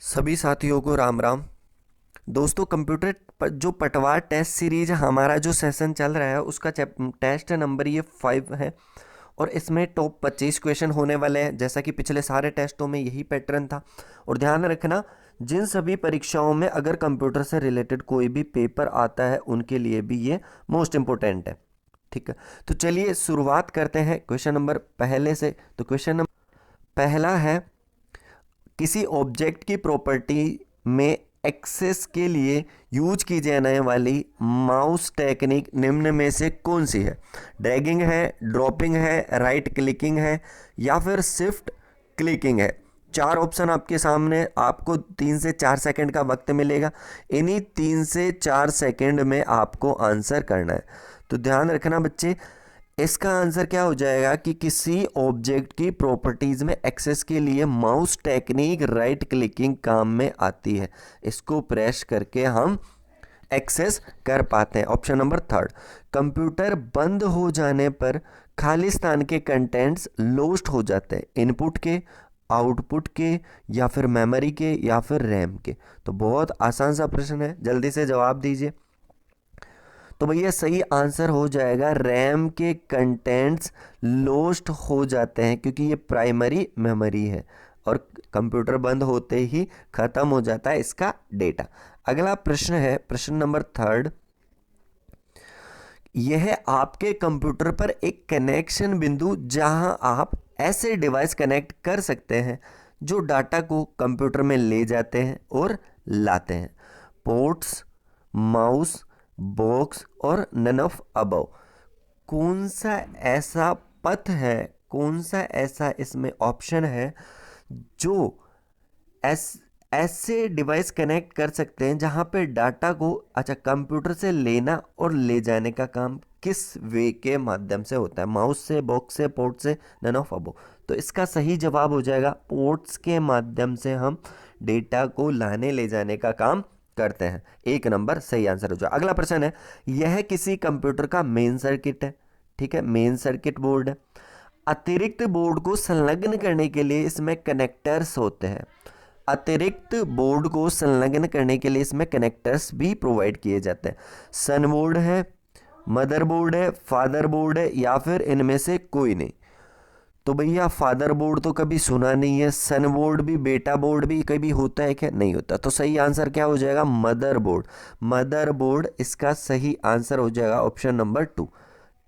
सभी साथियों को राम राम। दोस्तों, कंप्यूटर जो पटवार टेस्ट सीरीज हमारा जो सेशन चल रहा है उसका टेस्ट नंबर ये 5 है और इसमें टॉप 25 क्वेश्चन होने वाले हैं। जैसा कि पिछले सारे टेस्टों में यही पैटर्न था। और ध्यान रखना, जिन सभी परीक्षाओं में अगर कंप्यूटर से रिलेटेड कोई भी पेपर आता है उनके लिए भी ये मोस्ट इम्पोर्टेंट है। ठीक है, तो चलिए शुरुआत करते हैं क्वेश्चन नंबर पहले से। तो क्वेश्चन नंबर पहला है, किसी ऑब्जेक्ट की प्रॉपर्टी में एक्सेस के लिए यूज की जाने वाली माउस टेक्निक निम्न में से कौन सी है? ड्रैगिंग है, ड्रॉपिंग है, राइट क्लिकिंग है या फिर शिफ्ट क्लिकिंग है। चार ऑप्शन आपके सामने, आपको 3 से 4 सेकंड का वक्त मिलेगा। इन्हीं 3 से 4 सेकंड में आपको आंसर करना है। तो ध्यान रखना बच्चे, इसका आंसर क्या हो जाएगा कि किसी ऑब्जेक्ट की प्रॉपर्टीज में एक्सेस के लिए माउस टेक्निक राइट क्लिकिंग काम में आती है। इसको प्रेस करके हम एक्सेस कर पाते हैं। ऑप्शन नंबर थर्ड, कंप्यूटर बंद हो जाने पर खाली स्थान के कंटेंट्स लोस्ट हो जाते हैं, इनपुट के, आउटपुट के या फिर मेमोरी के या फिर रैम के। तो बहुत आसान सा प्रश्न है, जल्दी से जवाब दीजिए। तो भैया सही आंसर हो जाएगा, रैम के कंटेंट्स लोस्ट हो जाते हैं क्योंकि ये प्राइमरी मेमोरी है और कंप्यूटर बंद होते ही खत्म हो जाता है इसका डेटा। अगला प्रश्न है प्रश्न नंबर थर्ड, यह आपके कंप्यूटर पर एक कनेक्शन बिंदु जहां आप ऐसे डिवाइस कनेक्ट कर सकते हैं जो डाटा को कंप्यूटर में ले जाते हैं और लाते हैं। पोर्ट्स, माउस, बॉक्स और नन ऑफ अबव। कौन सा ऐसा पथ है, कौन सा ऐसा इसमें ऑप्शन है जो ऐसे डिवाइस कनेक्ट कर सकते हैं जहां पे डाटा को कंप्यूटर से लेना और ले जाने का काम किस वे के माध्यम से होता है? माउस से, बॉक्स से, पोर्ट से, नन ऑफ अबव। तो इसका सही जवाब हो जाएगा पोर्ट्स के माध्यम से हम डेटा को लाने ले जाने का काम करते हैं। 1 नंबर सही आंसर हो जाएगा। अगला प्रश्न है, यह किसी कंप्यूटर का मेन सर्किट है। ठीक है, मेन सर्किट बोर्ड है। अतिरिक्त बोर्ड को संलग्न करने के लिए इसमें कनेक्टर्स होते हैं। अतिरिक्त बोर्ड को संलग्न करने के लिए इसमें कनेक्टर्स भी प्रोवाइड किए जाते हैं। सन बोर्ड है, मदर बोर्ड है, फादर बोर्ड है या फिर इनमें से कोई नहीं। तो भैया फादर बोर्ड तो कभी सुना नहीं है, सन बोर्ड भी, बेटा बोर्ड भी कभी होता है क्या? नहीं होता। तो सही आंसर क्या हो जाएगा? Mother board. मदर बोर्ड इसका सही आंसर हो जाएगा, ऑप्शन नंबर 2।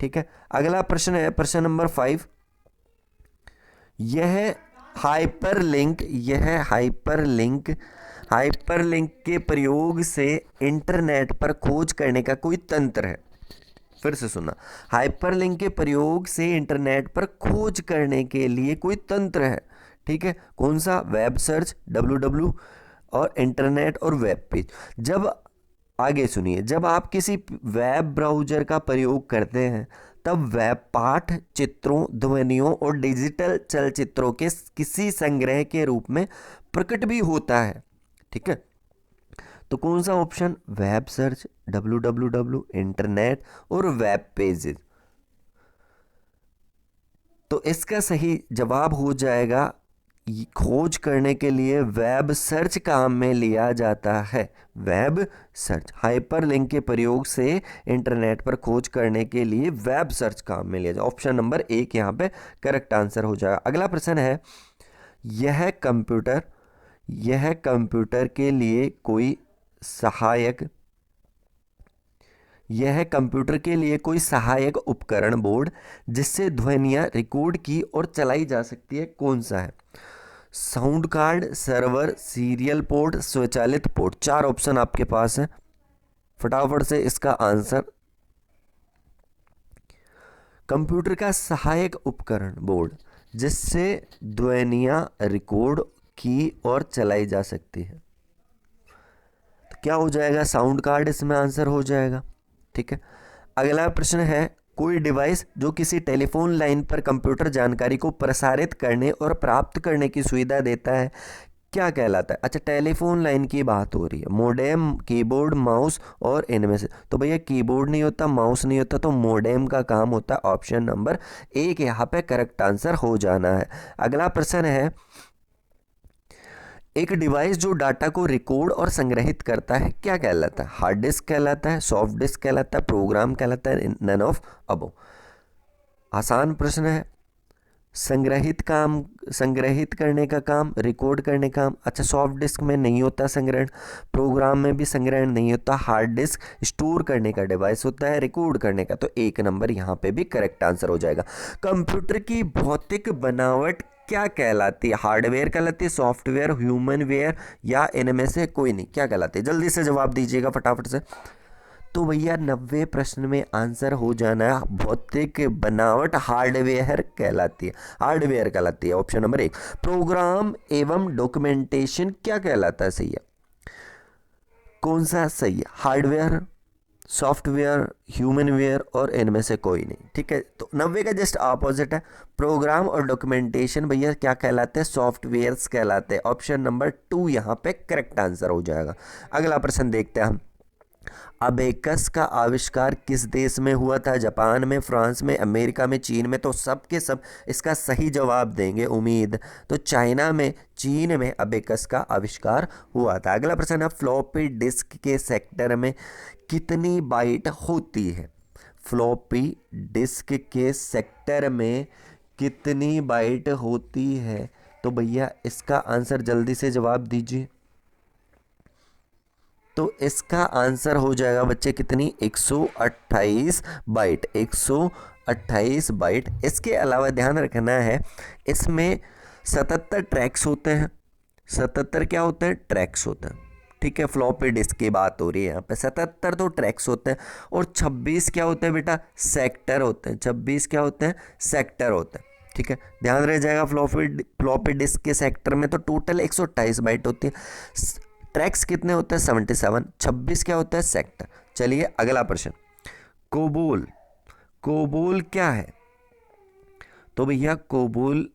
ठीक है, अगला प्रश्न है प्रश्न नंबर 5, यह हाइपरलिंक हाइपरलिंक के प्रयोग से इंटरनेट पर खोज करने का कोई तंत्र है। फिर से सुना, हाइपरलिंक के प्रयोग से इंटरनेट पर खोज करने के लिए कोई तंत्र है। ठीक है, कौन सा? वेब सर्च, www और इंटरनेट और वेब पेज। जब आगे सुनिए, जब आप किसी वेब ब्राउज़र का प्रयोग करते हैं तब वेब पाठ, चित्रों, ध्वनियों और डिजिटल चलचित्रों के किसी संग्रह के रूप में प्रकट भी होता है। ठीक है, तो कौन सा option? Web search, www, internet और वेब पेजेस। तो इसका सही जवाब हो जाएगा, खोज करने के लिए वेब सर्च काम में लिया जाता है। वेब सर्च, हाइपरलिंक के प्रयोग से इंटरनेट पर खोज करने के लिए वेब सर्च काम में लिया जाए। ऑप्शन नंबर 1 यहाँ पे करेक्ट आंसर हो जाएगा। अगला प्रश्न है, यह कंप्यूटर के लिए कोई सहायक यह कंप्यूटर के लिए कोई सहायक उपकरण बोर्ड जिससे ध्वनियाँ रिकॉर्ड की और चलाई जा सकती है, कौन सा है? Sound card, server, serial port, स्वचालित पोर्ट। 4 ऑप्शन आपके पास है, फटाफट से इसका आंसर। कंप्यूटर का सहायक उपकरण बोर्ड जिससे ध्वनियाँ रिकॉर्ड की और चलाई जा सकती है, तो क्या हो जाएगा? साउंड कार्ड इसमें आंसर हो जाएगा। ठीक है, अगला प्रश्न है, कोई डिवाइस जो किसी टेलीफोन लाइन पर कंप्यूटर जानकारी को प्रसारित करने और प्राप्त करने की सुविधा देता है, क्या कहलाता है? टेलीफोन लाइन की बात हो रही है। मोडेम, कीबोर्ड, माउस और इनमें से। तो भैया कीबोर्ड नहीं होता, माउस नहीं होता, तो मोडेम का काम होता है। ऑप्शन नंबर 1 यहाँ पे करेक्ट आंसर हो जाना है। अगला प्रश्न है, एक डिवाइस जो डाटा को रिकॉर्ड और संग्रहित करता है क्या कहलाता है? हार्ड डिस्क कहलाता है, सॉफ्ट डिस्क कहलाता है, प्रोग्राम कहलाता है, नन ऑफ अबव। आसान प्रश्न है। संग्रहित करने का काम, रिकॉर्ड करने का काम। अच्छा, सॉफ्ट डिस्क में नहीं होता संग्रहण, प्रोग्राम में भी संग्रहण नहीं होता, हार्ड डिस्क स्टोर करने का डिवाइस होता है, रिकॉर्ड करने का। तो 1 नंबर यहाँ पे भी करेक्ट आंसर हो जाएगा। कंप्यूटर की भौतिक बनावट क्या कहलाती है? हार्डवेयर कहलाती है, सॉफ्टवेयर, ह्यूमन वेयर, या इनमें से कोई नहीं? क्या कहलाती है? जल्दी से जवाब दीजिएगा फटाफट से। तो भैया 90 प्रश्न में आंसर हो जाना है, भौतिक बनावट हार्डवेयर कहलाती है, हार्डवेयर कहलाती है। Option number 1। प्रोग्राम एवं डॉक्यूमेंटेशन क्या कहलाता है? सही है। कौन सा सही है? हार्डवेयर, सॉफ्टवेयर, ह्यूमन वेयर, और इनमें से कोई नहीं। ठीक है, तो 90 का जस्ट ऑपोजिट है। प्रोग्राम और डॉक्यूमेंटेशन भैया क्या कहलाते हैं? सॉफ्टवेयर्स कहलाते हैं। ऑप्शन नंबर 2 यहाँ पे करेक्ट आंसर हो जाएगा। अगला प्रश्न देखते हैं हम। अबेकस का आविष्कार किस देश में हुआ था? जापान में, फ्रांस में, अमेरिका में, चीन में? तो सब के सब इसका सही जवाब देंगे उम्मीद। तो चाइना में, चीन में अबेकस का आविष्कार हुआ था। अगला प्रश्न है, फ्लॉपी डिस्क के सेक्टर में कितनी बाइट होती है? फ्लॉपी डिस्क के सेक्टर में कितनी बाइट होती है? तो भैया इसका आंसर जल्दी से जवाब दीजिए। तो इसका आंसर हो जाएगा बच्चे कितनी? 128 बाइट, 128 बाइट। इसके अलावा ध्यान रखना है, इसमें 77 ट्रैक्स होते हैं। 77 क्या होते हैं? ट्रैक्स होते हैं। ठीक है, फ्लॉपी डिस्क की बात हो रही है यहाँ पे। 77 तो ट्रैक्स होते हैं, और 26 क्या होते हैं बेटा? सेक्टर होते हैं। 26 क्या होते हैं? सेक्टर होते हैं। ठीक है, ध्यान रह जाएगा। फ्लॉपी डिस्क के सेक्टर में तो टोटल 128 बाइट होती है। ट्रैक्स कितने होते हैं? 77। 26 क्या होता है? सेक्टर। चलिए अगला प्रश्न। कोबोल, कोबोल क्या है? तो भैया कोबोल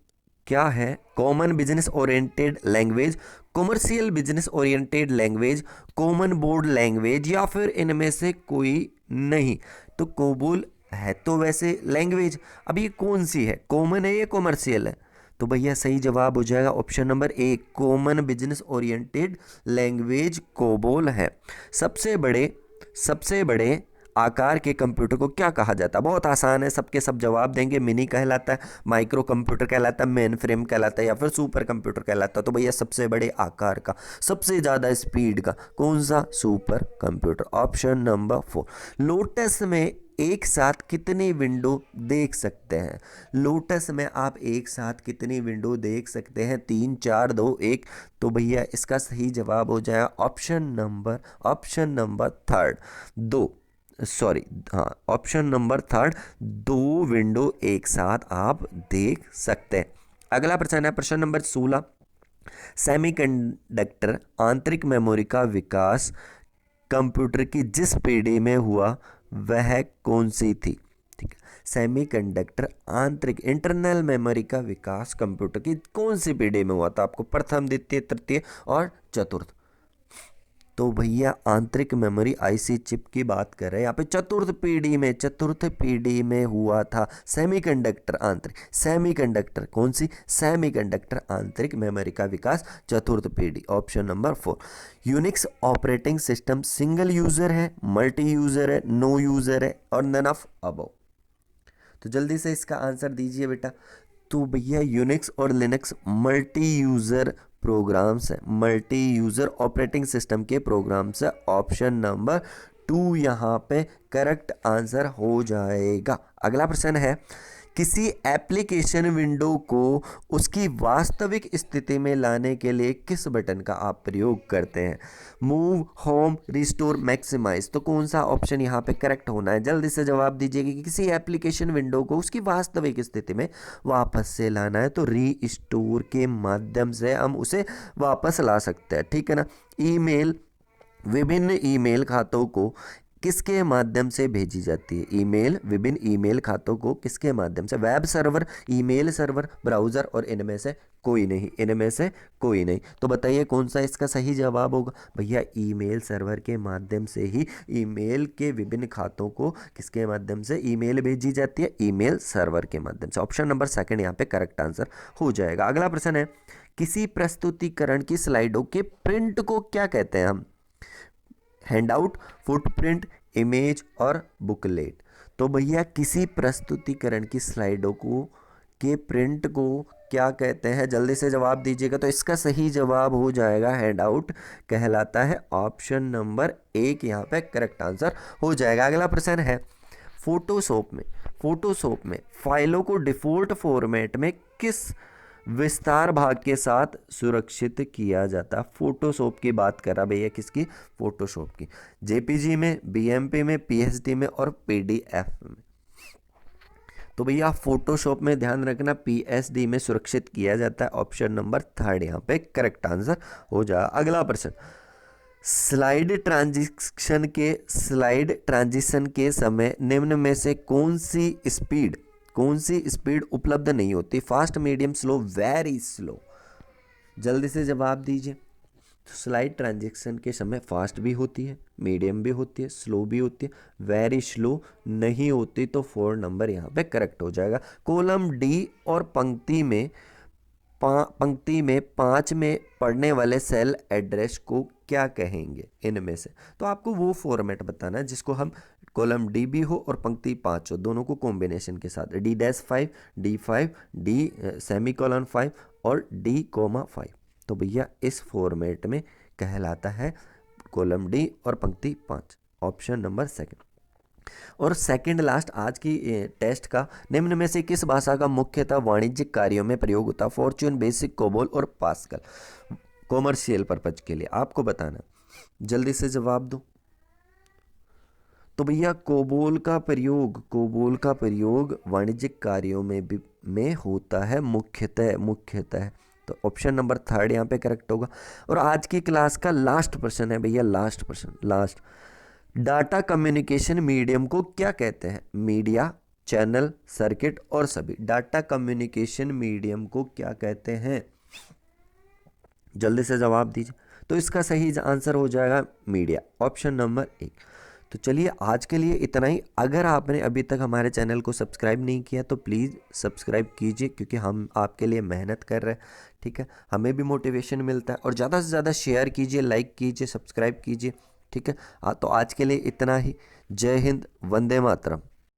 क्या है? Common business oriented language, commercial business oriented language, common board language, या फिर इनमें से कोई नहीं? तो कोबोल है तो वैसे लैंग्वेज, अब ये कौन सी है? कॉमन है या कॉमर्शियल है? तो भैया सही जवाब हो जाएगा option number 1, common business oriented language COBOL है। सबसे बड़े आकार के कंप्यूटर को क्या कहा जाता है? बहुत आसान है, सबके सब जवाब देंगे। मिनी कहलाता है, माइक्रो कंप्यूटर कहलाता है, मेन फ्रेम कहलाता है, या फिर सुपर कंप्यूटर कहलाता है। तो भैया सबसे बड़े आकार का, सबसे ज़्यादा स्पीड का कौन सा? Super computer. Option number 4। Lotus में एक साथ कितनी विंडो देख सकते हैं? लोटस में आप एक साथ कितनी विंडो देख सकते हैं? 3, 4, 2, 1। तो भैया इसका सही जवाब हो जाएगा ऑप्शन नंबर 3, 2। सॉरी, हाँ, ऑप्शन नंबर 3, 2 विंडो एक साथ आप देख सकते हैं। अगला प्रश्न है प्रश्न नंबर 16। सेमीकंडक्टर आंतरिक मेमोरी का विकास कंप्यूटर की जिस पीढ़ी में हुआ वह कौन सी थी? ठीक है, सेमीकंडक्टर आंतरिक इंटरनल मेमोरी का विकास कंप्यूटर की कौन सी पीढ़ी में हुआ था? आपको प्रथम, द्वितीय, तृतीय और चतुर्थ। तो भैया आंतरिक मेमोरी आईसी चिप की बात कर रहे हैं यहाँ पे। चतुर्थ पीढ़ी में हुआ था सेमीकंडक्टर आंतरिक। सेमीकंडक्टर कौन सी? सेमीकंडक्टर आंतरिक मेमोरी का विकास चतुर्थ पीढ़ी। Option number 4। Unix operating system single user है, मल्टी यूजर है, नो यूजर है, और नन ऑफ अबव? तो जल्दी से इसका आंसर दीजिए बेटा। तो भैया यूनिक्स और लिनक्स मल्टी यूजर प्रोग्राम्स है, मल्टी यूजर ऑपरेटिंग सिस्टम के प्रोग्राम्स है। ऑप्शन नंबर 2 यहाँ पे करेक्ट आंसर हो जाएगा। अगला प्रश्न है, किसी एप्लीकेशन विंडो को उसकी वास्तविक स्थिति में लाने के लिए किस बटन का आप प्रयोग करते हैं? Move, home, restore, maximise. तो कौन सा ऑप्शन यहाँ पे करेक्ट होना है? जल्दी से जवाब दीजिए कि किसी एप्लीकेशन विंडो को उसकी वास्तविक स्थिति में वापस से लाना है तो रीस्टोर के माध्यम से हम उसे वापस ला सकते हैं। ठीक है ना। ईमेल, विभिन्न ईमेल खातों को किसके माध्यम से भेजी जाती है? ईमेल, विभिन्न ईमेल खातों को किसके माध्यम से? Web server, email server, browser, और इनमें से कोई नहीं? इनमें से कोई नहीं। तो बताइए कौन सा इसका सही जवाब होगा? भैया ईमेल सर्वर के माध्यम से ही ईमेल के विभिन्न खातों को किसके माध्यम से ईमेल भेजी जाती है? ईमेल सर्वर के माध्यम से। ऑप्शन नंबर 2 यहाँ पे करेक्ट आंसर हो जाएगा। अगला प्रश्न है, किसी प्रस्तुतिकरण की स्लाइडों के प्रिंट को क्या कहते हैं हम? हैंडआउट, फुटप्रिंट, इमेज और बुकलेट। तो भैया किसी प्रस्तुतिकरण की स्लाइडों को के प्रिंट को क्या कहते हैं? जल्दी से जवाब दीजिएगा। तो इसका सही जवाब हो जाएगा हैंडआउट कहलाता है। ऑप्शन नंबर 1 यहाँ पे करेक्ट आंसर हो जाएगा। अगला प्रश्न है, फोटोशॉप में फाइलों को डिफ़ॉल्ट फॉर्मेट में किस विस्तार भाग के साथ सुरक्षित किया जाता है? फोटोशॉप की बात करा भैया, किसकी? फोटोशॉप की। जेपीजी में, बीएमपी में, पीएसडी में और पीडीएफ में। तो भैया फोटोशॉप में ध्यान रखना पीएसडी में सुरक्षित किया जाता है। ऑप्शन नंबर 3 यहाँ पे करेक्ट आंसर हो जाएगा। अगला प्रश्न, स्लाइड ट्रांजिशन के समय निम्न में से कौन सी स्पीड उपलब्ध नहीं होती? Fast, medium, slow, very slow. जल्दी से जवाब दीजिए। तो स्लाइड ट्रांजिशन के समय फास्ट भी होती है, मीडियम भी होती है, स्लो भी होती है, वेरी स्लो नहीं होती। तो 4 नंबर यहाँ पे करेक्ट हो जाएगा। कॉलम डी और पंक्ति में 5 में पढ़ने वाले सेल एड्रेस को क्या कहेंगे इनमें से? तो आपको वो फॉर्मेट बताना है जिसको हम कॉलम डी भी हो और पंक्ति 5 हो, दोनों को कॉम्बिनेशन के साथ D-5, D5, D सेमीकोलन 5 और D,5। तो भैया इस फॉर्मेट में कहलाता है कॉलम डी और पंक्ति 5। Option number 2। और सेकंड लास्ट आज की टेस्ट का, निम्न में से किस भाषा का मुख्यतः वाणिज्यिक कार्यों में प्रयोग होता है? फॉर्च्यून, बेसिक, कोबोल और पास्कल। कॉमर्शियल पर्पज के लिए आपको बताना, जल्दी से जवाब दो। तो भैया कोबोल का प्रयोग वाणिज्यिक कार्यों में होता है मुख्यतः। तो ऑप्शन नंबर 3 यहाँ पे करेक्ट होगा। और आज की क्लास का लास्ट प्रश्न है भैया, लास्ट। डाटा कम्युनिकेशन मीडियम को क्या कहते हैं? मीडिया, चैनल, सर्किट और सभी। डाटा कम्युनिकेशन मीडियम को क्या कहते हैं? जल्दी से जवाब दीजिए। तो इसका सही आंसर हो जाएगा मीडिया। Option number 1। तो चलिए आज के लिए इतना ही। अगर आपने अभी तक हमारे चैनल को सब्सक्राइब नहीं किया तो प्लीज़ सब्सक्राइब कीजिए, क्योंकि हम आपके लिए मेहनत कर रहे हैं। ठीक है, हमें भी मोटिवेशन मिलता है। और ज़्यादा से ज़्यादा शेयर कीजिए, लाइक कीजिए, सब्सक्राइब कीजिए। ठीक है, तो आज के लिए इतना ही। जय हिंद, वंदे मातरम।